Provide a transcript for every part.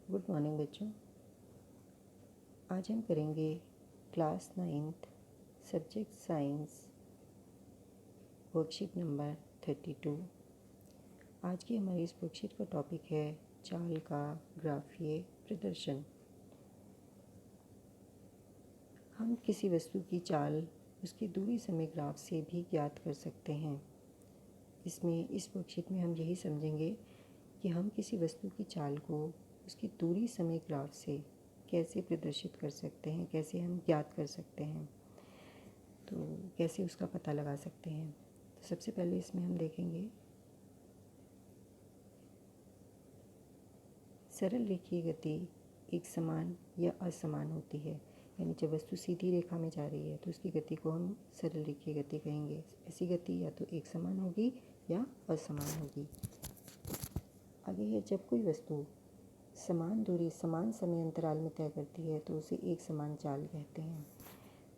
Good morning बच्चों। आज हम करेंगे class 9th subject science worksheet number 32। आज की हमारी इस वर्कशीट का टॉपिक है चाल का ग्राफीय प्रदर्शन। हम किसी वस्तु की चाल उसकी दूरी समय ग्राफ से भी ज्ञात कर सकते हैं। इस वर्कशीट में हम यही समझेंगे कि हम किसी वस्तु की चाल को उसकी दूरी समय ग्राफ से कैसे प्रदर्शित कर सकते हैं, कैसे हम ज्ञात कर सकते हैं, तो कैसे उसका पता लगा सकते हैं। तो सबसे पहले इसमें हम देखेंगे सरल रेखीय गति एक समान या असमान होती है। यानी जब वस्तु सीधी रेखा में जा रही है तो उसकी गति को हम सरल रेखीय गति कहेंगे। ऐसी गति या तो एक समान होगी या असमान होगी। आगे है, जब कोई वस्तु समान दूरी समान समय अंतराल में तय करती है तो उसे एक समान चाल कहते हैं।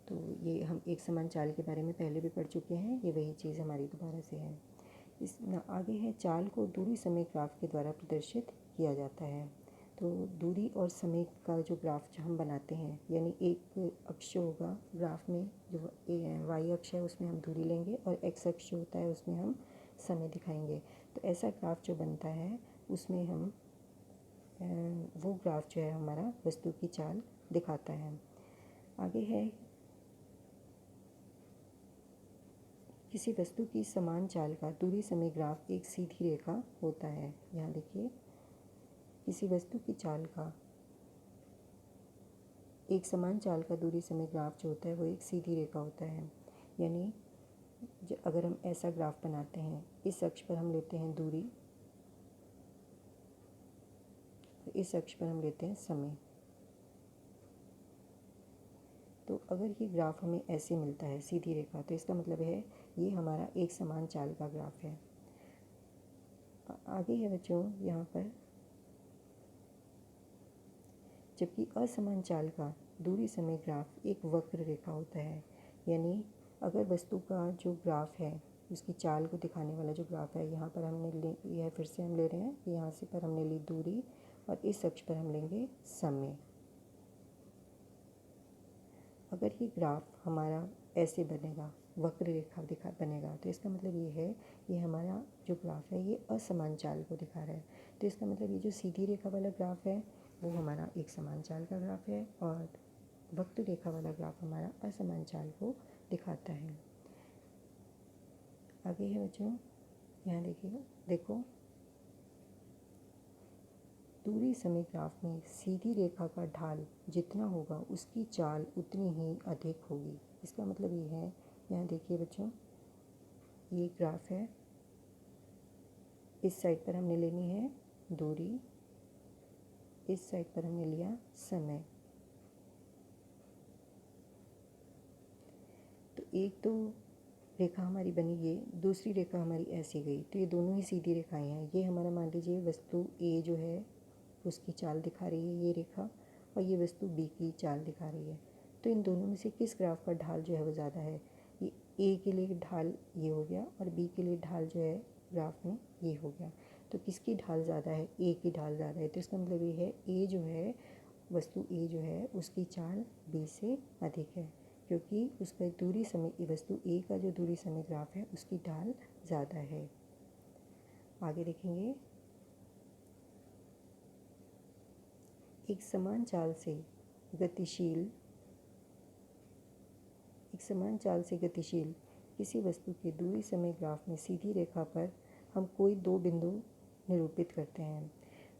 तो ये हम एक समान चाल के बारे में पहले भी पढ़ चुके हैं, ये वही चीज़ हमारी दोबारा से है। इस आगे है, चाल को दूरी समय ग्राफ के द्वारा प्रदर्शित किया जाता है। तो दूरी और समय का जो ग्राफ हम बनाते हैं, यानी एक अक्ष होगा ग्राफ में, जो वाई अक्ष है उसमें हम दूरी लेंगे और एक्स अक्ष होता है उसमें हम समय दिखाएंगे। तो ऐसा ग्राफ जो बनता है उसमें हम वो ग्राफ जो है हमारा वस्तु की चाल दिखाता है। आगे है, किसी वस्तु की समान चाल का दूरी समय ग्राफ एक सीधी रेखा होता है। यहाँ देखिए, किसी वस्तु की चाल का एक समान चाल का दूरी समय ग्राफ जो होता है वो एक सीधी रेखा होता है। यानी अगर हम ऐसा ग्राफ बनाते हैं, इस अक्ष पर हम लेते हैं दूरी, इस अक्ष पर हम लेते हैं समय। तो अगर ये ग्राफ हमें ऐसे मिलता है सीधी रेखा, तो इसका मतलब है ये हमारा एक समान चाल का ग्राफ है। आगे है बच्चों, यहाँ पर जबकि असमान चाल का दूरी समय ग्राफ एक वक्र रेखा होता है। यानी अगर वस्तु का जो ग्राफ है, उसकी चाल को दिखाने वाला जो ग्राफ है, यहाँ पर हमने यह फिर से हम ले रहे हैं कि यहाँ से पर हमने ली दूरी और इस अक्ष पर हम लेंगे समय। अगर ये ग्राफ हमारा ऐसे बनेगा, वक्र रेखा बनेगा, तो इसका मतलब ये है ये हमारा जो ग्राफ है ये असमान चाल को दिखा रहा है। तो इसका मतलब ये जो सीधी रेखा वाला ग्राफ है वो हमारा एक समान चाल का ग्राफ है और वक्र रेखा वाला ग्राफ हमारा असमान चाल को दिखाता है। आगे है बच्चों, यहाँ देखिएगा, देखो दूरी समय ग्राफ में सीधी रेखा का ढाल जितना होगा उसकी चाल उतनी ही अधिक होगी। इसका मतलब ये है, यहाँ देखिए बच्चों, ये ग्राफ है, इस साइड पर हमने लेनी है दूरी, इस साइड पर हमने लिया समय। तो एक तो रेखा हमारी बनी, ये दूसरी रेखा हमारी ऐसी गई, तो ये दोनों ही सीधी रेखाएं हैं। ये हमारा मान लीजिए वस्तु ए जो है उसकी चाल दिखा रही है ये रेखा, और ये वस्तु बी की चाल दिखा रही है। तो इन दोनों में से किस ग्राफ का ढाल जो है वो ज़्यादा है? ये ए के लिए ढाल ये हो गया और बी के लिए ढाल जो है ग्राफ में ये हो गया। तो किसकी ढाल ज़्यादा है? ए की ढाल ज़्यादा है। तो इसका मतलब ये है ए जो है, वस्तु ए जो है उसकी चाल बी से अधिक है, क्योंकि उसका दूरी समय, वस्तु ए का जो दूरी समय ग्राफ है उसकी ढाल ज़्यादा है। आगे देखेंगे, एक समान चाल से गतिशील किसी वस्तु के दूरी समय ग्राफ में सीधी रेखा पर हम कोई दो बिंदु निरूपित करते हैं।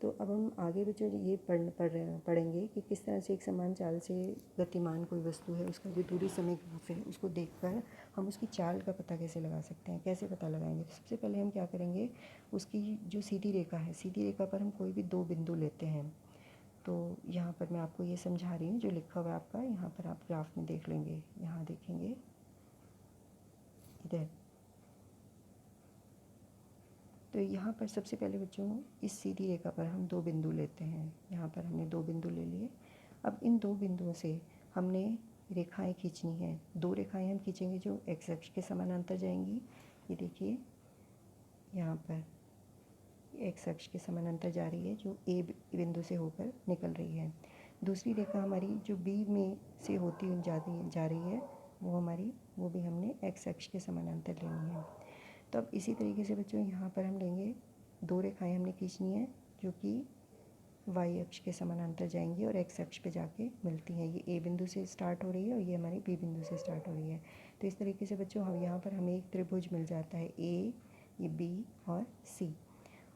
तो अब हम आगे बच्चों ये पढ़ेंगे कि किस तरह से एक समान चाल से गतिमान कोई वस्तु है, उसका जो दूरी समय ग्राफ है उसको देखकर हम उसकी चाल का पता कैसे लगा सकते हैं, कैसे पता लगाएंगे। तो सबसे पहले हम क्या करेंगे, उसकी जो सीधी रेखा है, सीधी रेखा पर हम कोई भी दो बिंदु लेते हैं। तो यहाँ पर मैं आपको ये समझा रही हूँ, जो लिखा हुआ है आपका यहाँ पर आप ग्राफ में देख लेंगे। यहाँ देखेंगे इधर, तो यहाँ पर सबसे पहले बच्चों इस सीधी रेखा पर हम दो बिंदु लेते हैं। यहाँ पर हमने दो बिंदु ले लिए। अब इन दो बिंदुओं से हमने रेखाएं खींचनी है। दो रेखाएं हम खींचेंगे जो एक्स अक्ष के समानांतर जाएंगी। ये देखिए यहाँ पर एक्स अक्ष के समानांतर जा रही है, जो ए बिंदु से होकर निकल रही है। दूसरी रेखा हमारी जो बी में से होती हुई जा रही है, वो भी हमने एक्स अक्ष के समानांतर लेनी है। तो अब इसी तरीके से बच्चों यहाँ पर हम लेंगे, दो रेखाएं हमने खींचनी है जो कि वाई अक्ष के समानांतर जाएंगी और एक्स अक्ष पे जाके मिलती हैं। ये ए बिंदु से स्टार्ट हो रही है और ये हमारी बी बिंदु से स्टार्ट हो रही है। तो इस तरीके से बच्चों हम यहाँ पर हमें एक त्रिभुज मिल जाता है, ए, ये बी और सी।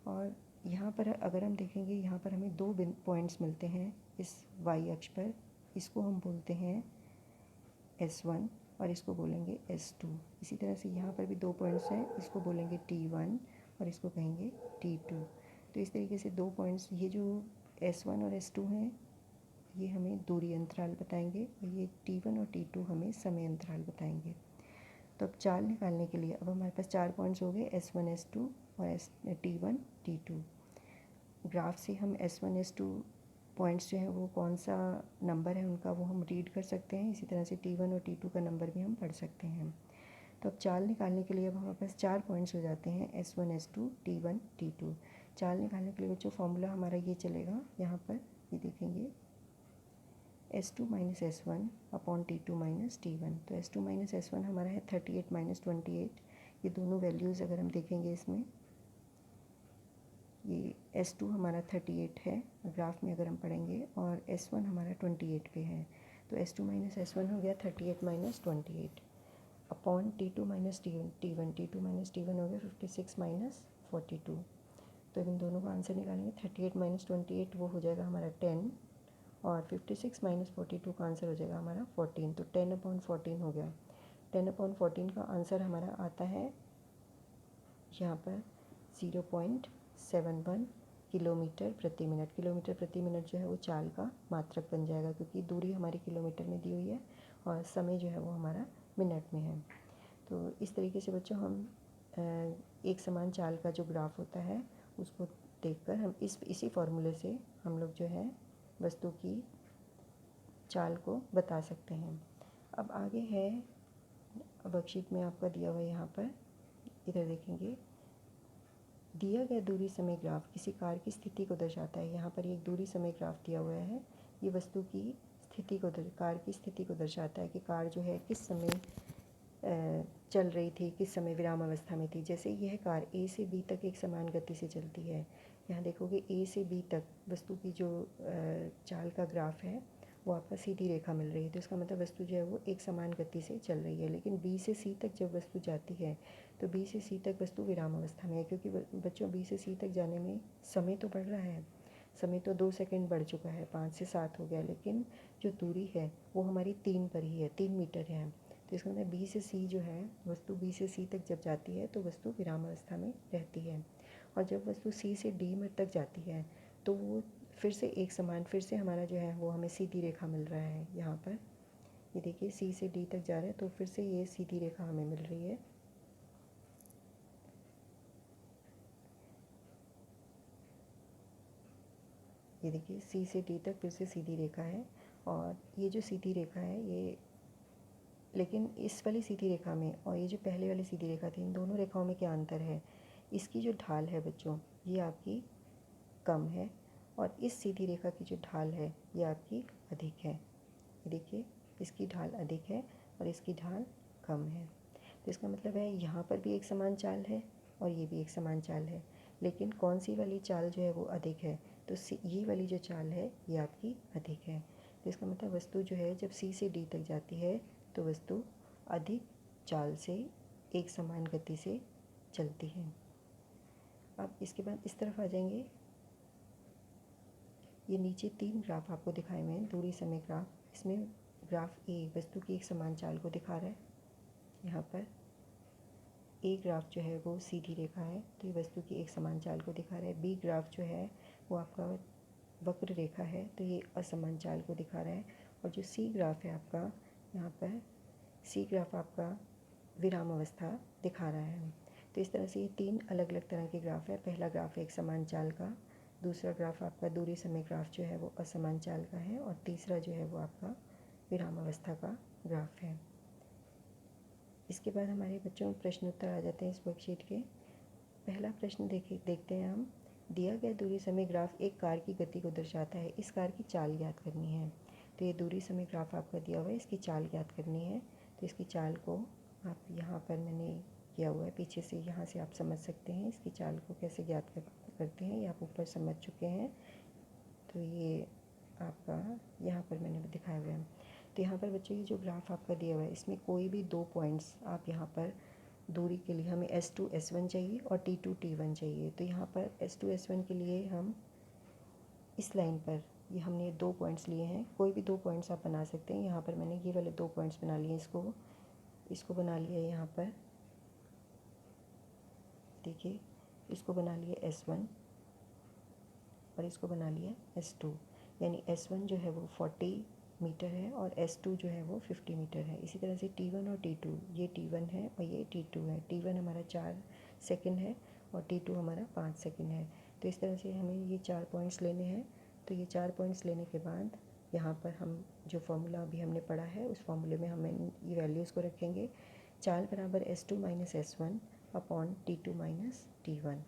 और यहाँ पर अगर हम देखेंगे, यहाँ पर हमें दो पॉइंट्स मिलते हैं इस वाई अक्ष पर। इसको हम बोलते हैं S1 और इसको बोलेंगे S2। इसी तरह से यहाँ पर भी दो पॉइंट्स हैं, इसको बोलेंगे T1 और इसको कहेंगे T2। तो इस तरीके से दो पॉइंट्स, ये जो S1 और S2 हैं, ये हमें दूरी अंतराल बताएंगे और ये T1 और T2 हमें समय अंतराल बताएंगे। तो अब चाल निकालने के लिए अब हमारे पास 4 पॉइंट्स हो गए, S1 S2 और T1 T2। ग्राफ से हम S1 S2 पॉइंट्स जो हैं वो कौन सा नंबर है उनका, वो हम रीड कर सकते हैं। इसी तरह से T1 और T2 का नंबर भी हम पढ़ सकते हैं। तो अब चाल निकालने के लिए अब हमारे पास 4 पॉइंट्स हो जाते हैं, S1 S2 T1 T2। चाल निकालने के लिए बच्चों फॉर्मूला हमारा ये चलेगा, यहाँ पर ये देखेंगे, S2 minus S1 upon T2 minus T1। तो S2 माइनस S1 हमारा है 38 माइनस 28। ये दोनों वैल्यूज़ अगर हम देखेंगे इसमें, ये S2 हमारा 38 है ग्राफ में अगर हम पढ़ेंगे, और S1 हमारा 28 पे है। तो S2 माइनस S1 हो गया 38 minus 28 upon T2 minus T1। T2 minus T1 हो गया 56 माइनस 42। तो इन दोनों का आंसर निकालेंगे, 38 माइनस 28 वो हो जाएगा हमारा 10 और 56 माइनस 42 का आंसर हो जाएगा हमारा 14। तो 10 अपॉन 14 हो गया। 10 अपॉन 14 का आंसर हमारा आता है यहाँ पर 0.71 किलोमीटर प्रति मिनट। किलोमीटर प्रति मिनट जो है वो चाल का मात्रक बन जाएगा, क्योंकि दूरी हमारी किलोमीटर में दी हुई है और समय जो है वो हमारा मिनट में है। तो इस तरीके से बच्चों हम एक समान चाल का जो ग्राफ होता है उसको देखकर हम इसी फॉर्मूले से हम लोग जो है वस्तु की चाल को बता सकते हैं। अब आगे है वर्कशीट में आपका दिया हुआ है, यहाँ पर इधर देखेंगे, दिया गया दूरी समय ग्राफ किसी कार की स्थिति को दर्शाता है। यहाँ पर एक दूरी समय ग्राफ दिया हुआ है, ये वस्तु की स्थिति को कार की स्थिति को दर्शाता है कि कार जो है किस समय चल रही थी, किस समय विराम अवस्था में थी। जैसे यह कार A से B तक एक समान गति से चलती है। यहाँ देखोगे A से B तक वस्तु की जो चाल का ग्राफ है वो आपका सीधी रेखा मिल रही है। तो इसका मतलब वस्तु जो है वो एक समान गति से चल रही है। लेकिन B से C तक जब वस्तु जाती है तो B से C तक वस्तु विराम अवस्था में है, क्योंकि बच्चों B से C तक जाने में समय तो बढ़ रहा है, समय तो 2 सेकंड बढ़ चुका है, 5 से 7 हो गया, लेकिन जो दूरी है वो हमारी 3 पर ही है, 3 मीटर है। तो इसका मतलब B से C जो है, वस्तु B से C तक जब जाती है तो वस्तु विराम अवस्था में रहती है, और जब वस्तु C से D में तक जाती है तो वो फिर से एक समान, फिर से हमारा जो है वो हमें सीधी रेखा मिल रहा है। यहाँ पर ये देखिए C से D तक जा रहा है तो फिर से ये सीधी रेखा हमें मिल रही है। ये देखिए C से D तक फिर से सीधी रेखा है, और ये जो सीधी रेखा है ये, लेकिन इस वाली सीधी रेखा में और ये जो पहले वाली सीधी रेखा थी, इन दोनों रेखाओं में क्या अंतर है, इसकी जो ढाल है बच्चों ये आपकी कम है, और इस सीधी रेखा की जो ढाल है ये आपकी अधिक है। ये देखिए इसकी ढाल अधिक है और इसकी ढाल कम है। तो इसका मतलब है यहाँ पर भी एक समान चाल है और ये भी एक समान चाल है, लेकिन कौन सी वाली चाल जो है वो अधिक है, तो ये वाली जो चाल है ये आपकी अधिक है। तो इसका मतलब वस्तु जो है जब C से D तक जाती है तो वस्तु अधिक चाल से एक समान गति से चलती है। अब इसके बाद इस तरफ आ जाएंगे, ये नीचे 3 ग्राफ आपको दिखाए हुए हैं, दूरी समय ग्राफ। इसमें ग्राफ A वस्तु की एक समान चाल को दिखा रहा है। यहाँ पर A ग्राफ जो है वो सीधी रेखा है तो ये वस्तु की एक समान चाल को दिखा रहा है। B ग्राफ जो है वो आपका वक्र रेखा है तो ये असमान चाल को दिखा रहा है। और जो C ग्राफ है आपका, यहाँ पर C ग्राफ आपका विराम अवस्था दिखा रहा है। तो इस तरह से ये 3 अलग अलग तरह के ग्राफ है। पहला ग्राफ है एक समान चाल का, दूसरा ग्राफ आपका दूरी समय ग्राफ जो है वो असमान चाल का है, और तीसरा जो है वो आपका विराम अवस्था का ग्राफ है। इसके बाद हमारे बच्चों में प्रश्न उत्तर आ जाते हैं इस वर्कशीट के। पहला प्रश्न देखते हैं हम दिया गया दूरी समय ग्राफ एक कार की गति को दर्शाता है, इस कार की चाल ज्ञात करनी है। तो ये दूरी समय ग्राफ आपका दिया हुआ है, इसकी चाल ज्ञात करनी है। तो इसकी चाल को आप यहाँ पर मैंने किया हुआ है, पीछे से यहाँ से आप समझ सकते हैं इसकी चाल को कैसे ज्ञात करते हैं, ये आप ऊपर समझ चुके हैं। तो ये आपका यहाँ पर मैंने दिखाया हुआ है। तो यहाँ पर बच्चों ये जो ग्राफ आपका दिया हुआ है, इसमें कोई भी 2 पॉइंट्स आप यहाँ पर दूरी के लिए हमें S2 S1 चाहिए और T2 T1 चाहिए। तो यहाँ पर S2 S1 के लिए हम इस लाइन पर ये हमने 2 पॉइंट्स लिए हैं, कोई भी 2 पॉइंट्स आप बना सकते हैं। यहाँ पर मैंने ये वाले 2 पॉइंट्स बना लिए, इसको बना लिया यहाँ पर, देखिए इसको बना लिया S1 और इसको बना लिया S2। यानी S1 जो है वो 40 मीटर है और S2 जो है वो 50 मीटर है। इसी तरह से T1 और T2, ये T1 है और ये T2 है। T1 हमारा 4 सेकंड है और T2 हमारा 5 सेकंड है। तो इस तरह से हमें ये 4 पॉइंट्स लेने हैं। तो ये 4 पॉइंट्स लेने के बाद यहाँ पर हम जो फॉर्मूला अभी हमने पढ़ा है उस फॉर्मूले में हम ये वैल्यूज़ को रखेंगे। चाल बराबर S2 minus S1 upon T2 minus T1।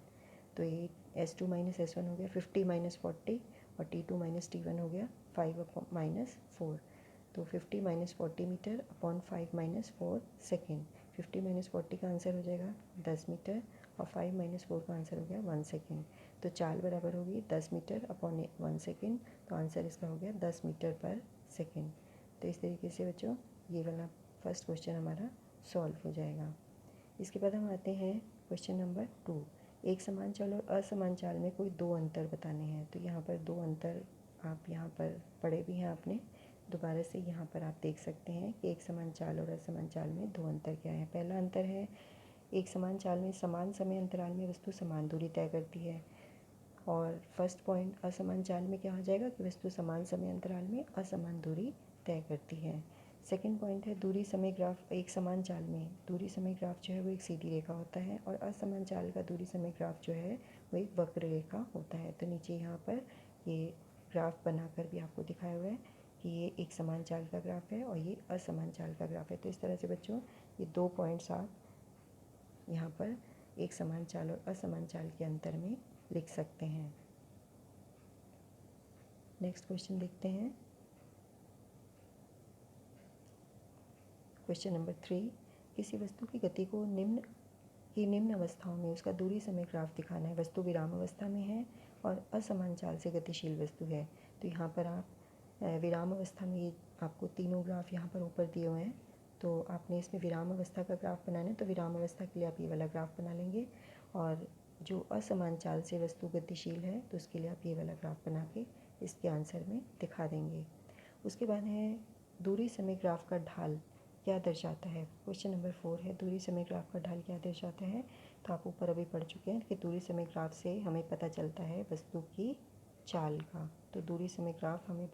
तो ये S2 माइनस S1 हो गया 50 माइनस 40 और T2 माइनस T1 हो गया 5 माइनस 4। तो 50 minus 40 metre upon 5 minus 4 second. 50 minus 40 का आंसर हो जाएगा 10 मीटर और 5 माइनस 4 का आंसर हो गया 1 सेकेंड। तो चाल बराबर होगी 10 मीटर अपॉन 1 सेकेंड। तो आंसर इसका हो गया 10 मीटर पर सेकेंड। तो इस तरीके से बच्चों ये वाला फर्स्ट क्वेश्चन हमारा सॉल्व हो जाएगा। इसके बाद हम आते हैं क्वेश्चन नंबर 2। एक समान चाल और असमान चाल में कोई 2 अंतर बताने हैं। तो यहाँ पर 2 अंतर आप यहाँ पर पढ़े भी हैं आपने, दोबारा से यहाँ पर आप देख सकते हैं कि एक समान चाल और असमान चाल में 2 अंतर क्या है। पहला अंतर है, एक समान चाल में समान समय अंतराल में वस्तु समान दूरी तय करती है। और फर्स्ट पॉइंट असमान चाल में क्या हो जाएगा कि वस्तु समान समय अंतराल में असमान दूरी तय करती है। सेकंड पॉइंट है दूरी समय ग्राफ। एक समान चाल में दूरी समय ग्राफ जो है वो एक सीधी रेखा होता है और असमान चाल का दूरी समय ग्राफ जो है वो एक वक्र रेखा होता है। तो नीचे यहाँ पर ये ग्राफ बनाकर भी आपको दिखाया हुआ है कि ये एक समान चाल का ग्राफ है और ये असमान चाल का ग्राफ है। तो इस तरह से बच्चों ये 2 पॉइंट्स आप यहाँ पर एक समान चाल और असमान चाल के अंतर में लिख सकते हैं। नेक्स्ट क्वेश्चन देखते हैं। क्वेश्चन नंबर 3, किसी वस्तु की गति को निम्न अवस्थाओं में उसका दूरी समय ग्राफ दिखाना है। वस्तु विराम अवस्था में है और असमान चाल से गतिशील वस्तु है। तो यहाँ पर आप विराम अवस्था में ये आपको तीनों ग्राफ यहाँ पर ऊपर दिए हुए हैं। तो आपने इसमें विराम अवस्था का ग्राफ बनाना है, तो विराम अवस्था के लिए आप ये वाला ग्राफ बना लेंगे। और जो असमान चाल से वस्तु गतिशील है तो उसके लिए आप ये वाला ग्राफ बना के इसके आंसर में दिखा देंगे। उसके बाद है दूरी समय ग्राफ का ढाल क्या दर्शाता है। क्वेश्चन नंबर 4 है दूरी समय ग्राफ का ढाल क्या दर्शाता है। तो आप ऊपर अभी पढ़ चुके हैं कि दूरी समय ग्राफ से हमें पता चलता है वस्तु की चाल का। तो दूरी समय ग्राफ हमें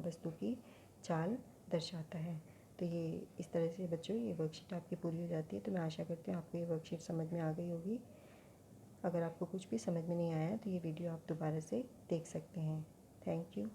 वस्तु की चाल दर्शाता है। तो ये इस तरह से बच्चों ये वर्कशीट आपकी पूरी हो जाती है। तो मैं आशा करती हूँ आपको ये वर्कशीट समझ में आ गई होगी। अगर आपको कुछ भी समझ में नहीं आया तो ये वीडियो आप दोबारा से देख सकते हैं। Thank you.